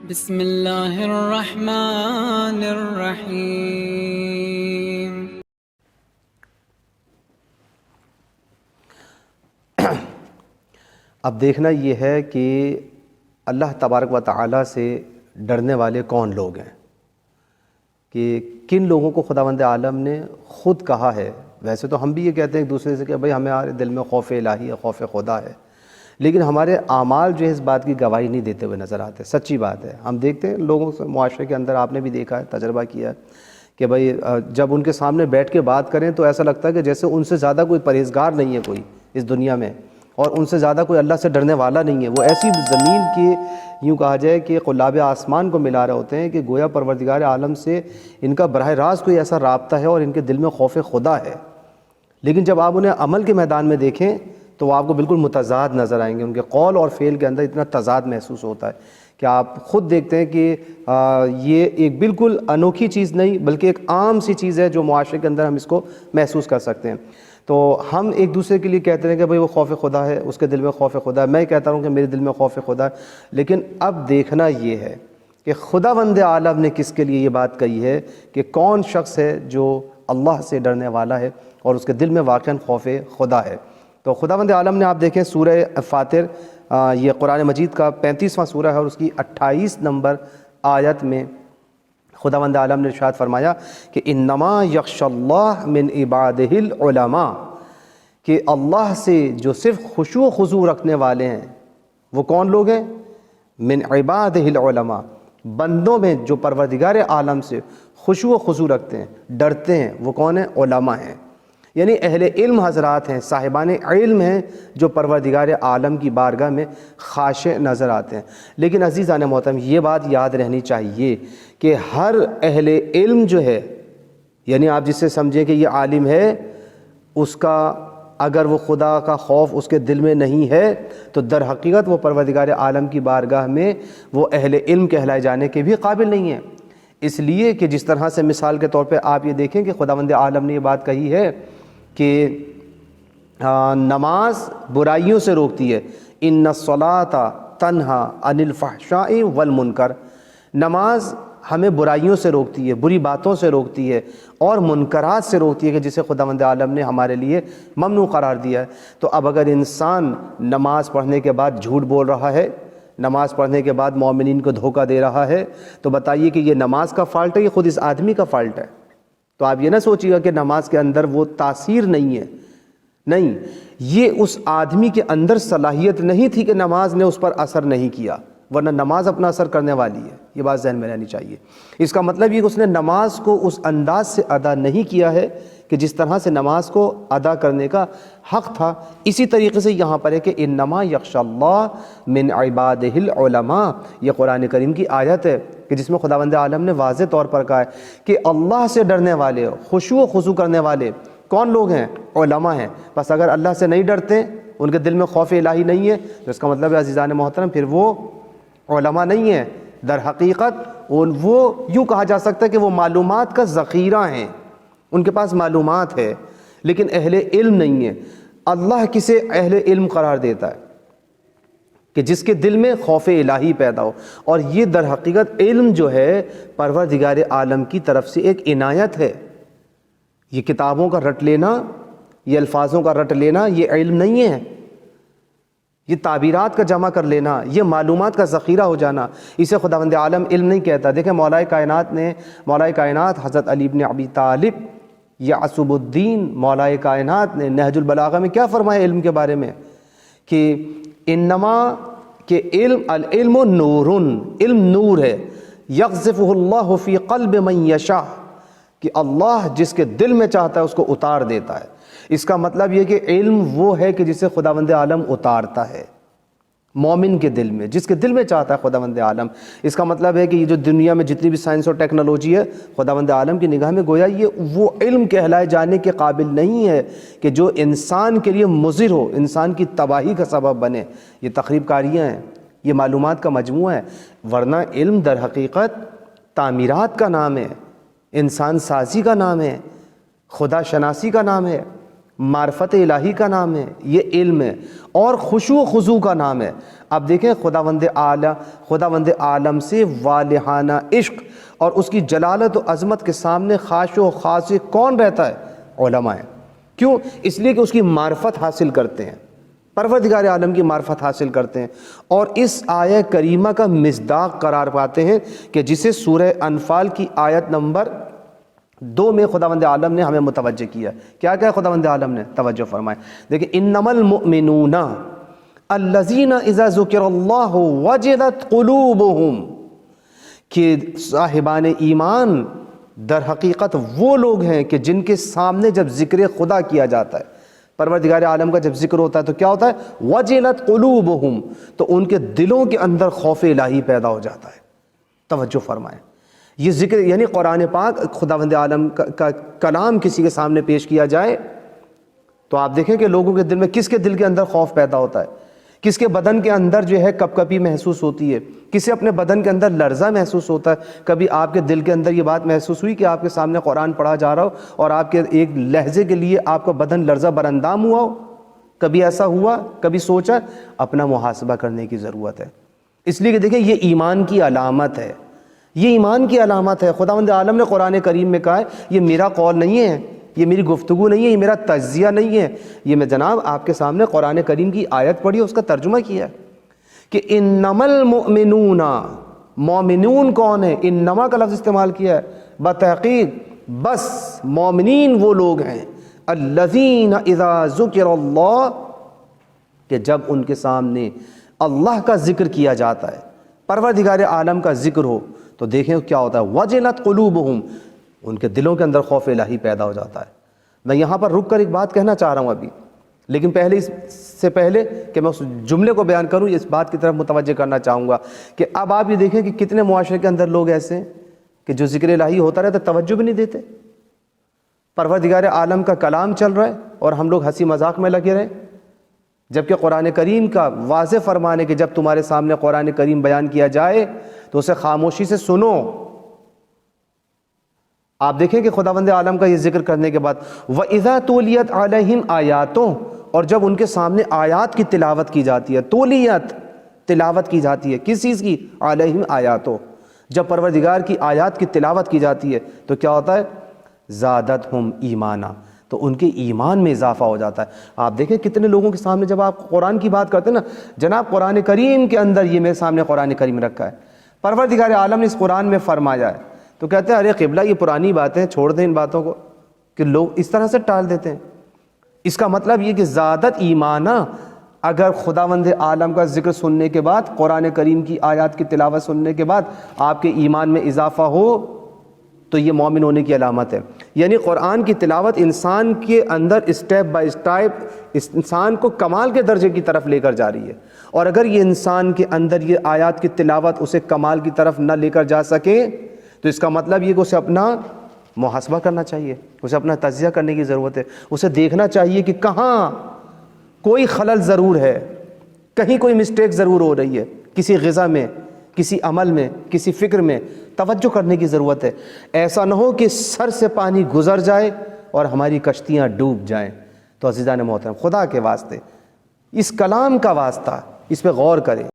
بسم اللہ الرحمن الرحیم۔ اب دیکھنا یہ ہے کہ اللہ تبارک و تعالیٰ سے ڈرنے والے کون لوگ ہیں، کہ کن لوگوں کو خداوند عالم نے خود کہا ہے۔ ویسے تو ہم بھی یہ کہتے ہیں ایک دوسرے سے کہ بھئی ہمارے دل میں خوف الہی ہے، خوف خدا ہے، لیکن ہمارے اعمال جو ہے اس بات کی گواہی نہیں دیتے ہوئے نظر آتے۔ سچی بات ہے، ہم دیکھتے ہیں لوگوں سے، معاشرے کے اندر آپ نے بھی دیکھا ہے، تجربہ کیا ہے کہ بھئی جب ان کے سامنے بیٹھ کے بات کریں تو ایسا لگتا ہے کہ جیسے ان سے زیادہ کوئی پرہیزگار نہیں ہے کوئی اس دنیا میں، اور ان سے زیادہ کوئی اللہ سے ڈرنے والا نہیں ہے۔ وہ ایسی زمین کے یوں کہا جائے کہ قلاب آسمان کو ملا رہے ہوتے ہیں کہ گویا پروردگار عالم سے ان کا براہ راست کوئی ایسا رابطہ ہے اور ان کے دل میں خوف خدا ہے۔ لیکن جب آپ انہیں عمل کے میدان میں دیکھیں تو وہ آپ کو بالکل متضاد نظر آئیں گے، ان کے قول اور فعل کے اندر اتنا تضاد محسوس ہوتا ہے کہ آپ خود دیکھتے ہیں کہ یہ ایک بالکل انوکھی چیز نہیں بلکہ ایک عام سی چیز ہے جو معاشرے کے اندر ہم اس کو محسوس کر سکتے ہیں۔ تو ہم ایک دوسرے کے لیے کہتے ہیں کہ بھئی وہ خوف خدا ہے، اس کے دل میں خوف خدا ہے، میں کہتا ہوں کہ میرے دل میں خوف خدا ہے، لیکن اب دیکھنا یہ ہے کہ خداوند عالم نے کس کے لیے یہ بات کہی ہے کہ کون شخص ہے جو اللہ سے ڈرنے والا ہے اور اس کے دل میں واقعاً خوف خدا ہے۔ تو خداوند عالم نے آپ دیکھیں سورہ فاطر، یہ قرآن مجید کا 35واں سورہ ہے اور اس کی 28 نمبر آیت میں خداوند عالم نے ارشاد فرمایا کہ انما یخشی اللہ من عبادہ العلماء، کہ اللہ سے جو صرف خشوع و خضوع رکھنے والے ہیں وہ کون لوگ ہیں؟ من عبادہ العلماء، بندوں میں جو پروردگار عالم سے خشوع و خضوع رکھتے ہیں، ڈرتے ہیں، وہ کون ہیں؟ علماء ہیں، یعنی اہل علم حضرات ہیں، صاحبان علم ہیں جو پروردگار عالم کی بارگاہ میں خاشع نظر آتے ہیں۔ لیکن عزیزان محترم یہ بات یاد رہنی چاہیے کہ ہر اہل علم جو ہے، یعنی آپ جس سے سمجھیں کہ یہ عالم ہے، اس کا اگر وہ خدا کا خوف اس کے دل میں نہیں ہے تو در حقیقت وہ پروردگار عالم کی بارگاہ میں وہ اہل علم کہلائے جانے کے بھی قابل نہیں ہے۔ اس لیے کہ جس طرح سے مثال کے طور پہ آپ یہ دیکھیں کہ خداوند عالم نے یہ بات کہی ہے کہ نماز برائیوں سے روکتی ہے، ان الصلاۃ تنہی عن الفحشاء والمنکر، نماز ہمیں برائیوں سے روکتی ہے، بری باتوں سے روکتی ہے اور منکرات سے روکتی ہے کہ جسے خداوند عالم نے ہمارے لیے ممنوع قرار دیا ہے۔ تو اب اگر انسان نماز پڑھنے کے بعد جھوٹ بول رہا ہے، نماز پڑھنے کے بعد مومنین کو دھوکہ دے رہا ہے، تو بتائیے کہ یہ نماز کا فالٹ ہے یہ خود اس آدمی کا فالٹ ہے؟ تو آپ یہ نہ سوچیے گا کہ نماز کے اندر وہ تاثیر نہیں ہے، نہیں، یہ اس آدمی کے اندر صلاحیت نہیں تھی کہ نماز نے اس پر اثر نہیں کیا، ورنہ نماز اپنا اثر کرنے والی ہے، یہ بات ذہن میں رہنی چاہیے۔ اس کا مطلب یہ کہ اس نے نماز کو اس انداز سے ادا نہیں کیا ہے کہ جس طرح سے نماز کو ادا کرنے کا حق تھا۔ اسی طریقے سے یہاں پر ہے کہ انما یخشی اللہ من عبادہ العلماء، یہ قرآن کریم کی آیت ہے کہ جس میں خداوند عالم نے واضح طور پر کہا ہے کہ اللہ سے ڈرنے والے، خشوع و خضوع کرنے والے کون لوگ ہیں؟ علماء ہیں۔ بس اگر اللہ سے نہیں ڈرتے، ان کے دل میں خوف الہی نہیں ہے، تو اس کا مطلب ہے عزیزان محترم پھر وہ علماء نہیں ہیں، در حقیقت وہ یوں کہا جا سکتا ہے کہ وہ معلومات کا ذخیرہ ہیں، ان کے پاس معلومات ہے لیکن اہل علم نہیں ہے۔ اللہ کسے اہل علم قرار دیتا ہے؟ کہ جس کے دل میں خوف الہی پیدا ہو، اور یہ در حقیقت علم جو ہے پروردگار عالم کی طرف سے ایک عنایت ہے۔ یہ کتابوں کا رٹ لینا، یہ الفاظوں کا رٹ لینا یہ علم نہیں ہے، یہ تعبیرات کا جمع کر لینا، یہ معلومات کا ذخیرہ ہو جانا، اسے خداوند عالم علم نہیں کہتا۔ دیکھیں مولا کائنات حضرت علی بن ابی طالب یعصب الدین، مولا کائنات نے نہج البلاغہ میں کیا فرمایا علم کے بارے میں کہ انما کہ العلم نور، علم نور ہے، یقذفہ اللہ فی قلب من یشاء، کہ اللہ جس کے دل میں چاہتا ہے اس کو اتار دیتا ہے۔ اس کا مطلب یہ کہ علم وہ ہے کہ جسے خداوند عالم اتارتا ہے مومن کے دل میں، جس کے دل میں چاہتا ہے خداوند عالم۔ اس کا مطلب ہے کہ یہ جو دنیا میں جتنی بھی سائنس اور ٹیکنالوجی ہے، خداوند عالم کی نگاہ میں گویا یہ وہ علم کہلائے جانے کے قابل نہیں ہے کہ جو انسان کے لیے مضر ہو، انسان کی تباہی کا سبب بنے۔ یہ تخریب کاریاں ہیں، یہ معلومات کا مجموعہ ہے، ورنہ علم در حقیقت تعمیرات کا نام ہے، انسان سازی کا نام ہے، خدا شناسی کا نام ہے۔ معرفت الہی کا نام ہے، یہ علم ہے، اور خشوع و خضوع کا نام ہے۔ اب دیکھیں خداوند عالم سے والہانہ عشق اور اس کی جلالت و عظمت کے سامنے خاشع و خاضع کون رہتا ہے؟ علماء ہیں۔ کیوں؟ اس لیے کہ اس کی معرفت حاصل کرتے ہیں، پروردگار عالم کی معرفت حاصل کرتے ہیں، اور اس آیہ کریمہ کا مصداق قرار پاتے ہیں کہ جسے سورہ انفال کی آیت نمبر 2 میں خداوند عالم نے ہمیں متوجہ کیا۔ کیا کہا خداوند عالم نے؟ توجہ فرمائیں، دیکھیں انما المؤمنون الذین اذا ذکر اللہ وجلت قلوبہم، کہ صاحبان ایمان در حقیقت وہ لوگ ہیں کہ جن کے سامنے جب ذکر خدا کیا جاتا ہے، پروردگار عالم کا جب ذکر ہوتا ہے تو کیا ہوتا ہے؟ وجلت قلوبہم، تو ان کے دلوں کے اندر خوف الہی پیدا ہو جاتا ہے۔ توجہ فرمائیں، یہ ذکر یعنی قرآن پاک خداوند عالم کا کلام کسی کے سامنے پیش کیا جائے تو آپ دیکھیں کہ لوگوں کے دل میں، کس کے دل کے اندر خوف پیدا ہوتا ہے، کس کے بدن کے اندر جو ہے کپ کپی محسوس ہوتی ہے، کسے اپنے بدن کے اندر لرزہ محسوس ہوتا ہے۔ کبھی آپ کے دل کے اندر یہ بات محسوس ہوئی کہ آپ کے سامنے قرآن پڑھا جا رہا ہو اور آپ کے ایک لہجے کے لیے آپ کا بدن لرزہ براندام ہوا ہو؟ کبھی ایسا ہوا؟ کبھی سوچا؟ اپنا محاسبہ کرنے کی ضرورت ہے، اس لیے کہ دیکھیں یہ ایمان کی علامت ہے، یہ ایمان کی علامت ہے۔ خداوند عالم نے قرآن کریم میں کہا ہے یہ میرا قول نہیں ہے، یہ میری گفتگو نہیں ہے، یہ میرا تجزیہ نہیں ہے، یہ میں جناب آپ کے سامنے قرآن کریم کی آیت پڑھی، اس کا ترجمہ کیا ہے کہ انما المؤمنون، مومنون کون ہے؟ انما کا لفظ استعمال کیا ہے، بتحقیق بس مومنین وہ لوگ ہیں الذین اذا ذکر اللہ، کہ جب ان کے سامنے اللہ کا ذکر کیا جاتا ہے، پروردگار عالم کا ذکر ہو تو دیکھیں کیا ہوتا ہے، وجلت قلوبہم، ان کے دلوں کے اندر خوف الہی پیدا ہو جاتا ہے۔ میں یہاں پر رک کر ایک بات کہنا چاہ رہا ہوں ابھی، لیکن اس سے پہلے کہ میں اس جملے کو بیان کروں، اس بات کی طرف متوجہ کرنا چاہوں گا کہ اب آپ یہ دیکھیں کہ کتنے معاشرے کے اندر لوگ ایسے ہیں کہ جو ذکر الہی ہوتا رہتا توجہ بھی نہیں دیتے، پروردگار عالم کا کلام چل رہا ہے اور ہم لوگ ہنسی مذاق میں لگے رہے، جبکہ قرآن کریم کا واضح فرمان ہے کہ جب تمہارے سامنے قرآن کریم بیان کیا جائے تو اسے خاموشی سے سنو۔ آپ دیکھیں کہ خداوند عالم کا یہ ذکر کرنے کے بعد وَإِذَا تُلِيَتْ عَلَيْهِمْ آیَاتُ، اور جب ان کے سامنے آیات کی تلاوت کی جاتی ہے، تولیت تلاوت کی جاتی ہے، کس چیز کی؟ علیہم آیاتو، جب پروردگار کی آیات کی تلاوت کی جاتی ہے تو کیا ہوتا ہے؟ زادتہم ایمانا، تو ان کے ایمان میں اضافہ ہو جاتا ہے۔ آپ دیکھیں کتنے لوگوں کے سامنے جب آپ قرآن کی بات کرتے ہیں نا، جناب قرآن کریم کے اندر یہ میرے سامنے قرآن کریم رکھا ہے، پروردگار عالم نے اس قرآن میں فرمایا ہے، تو کہتے ہیں ارے قبلہ یہ پرانی باتیں، چھوڑ دیں ان باتوں کو، کہ لوگ اس طرح سے ٹال دیتے ہیں۔ اس کا مطلب یہ کہ زادت ایمانہ، اگر خداوند عالم کا ذکر سننے کے بعد، قرآن کریم کی آیات کی تلاوت سننے کے بعد آپ کے ایمان میں اضافہ ہو تو یہ مومن ہونے کی علامت ہے۔ یعنی قرآن کی تلاوت انسان کے اندر اسٹیپ بائی اسٹیپ انسان کو کمال کے درجے کی طرف لے کر جا رہی ہے، اور اگر یہ انسان کے اندر یہ آیات کی تلاوت اسے کمال کی طرف نہ لے کر جا سکے تو اس کا مطلب یہ کہ اسے اپنا محاسبہ کرنا چاہیے، اسے اپنا تجزیہ کرنے کی ضرورت ہے، اسے دیکھنا چاہیے کہ کہاں کوئی خلل ضرور ہے، کہیں کوئی مسٹیک ضرور ہو رہی ہے، کسی غذا میں، کسی عمل میں، کسی فکر میں توجہ کرنے کی ضرورت ہے۔ ایسا نہ ہو کہ سر سے پانی گزر جائے اور ہماری کشتیاں ڈوب جائیں۔ تو عزیزان محترم، خدا کے واسطے اس کلام کا واسطہ، اس پہ غور کریں۔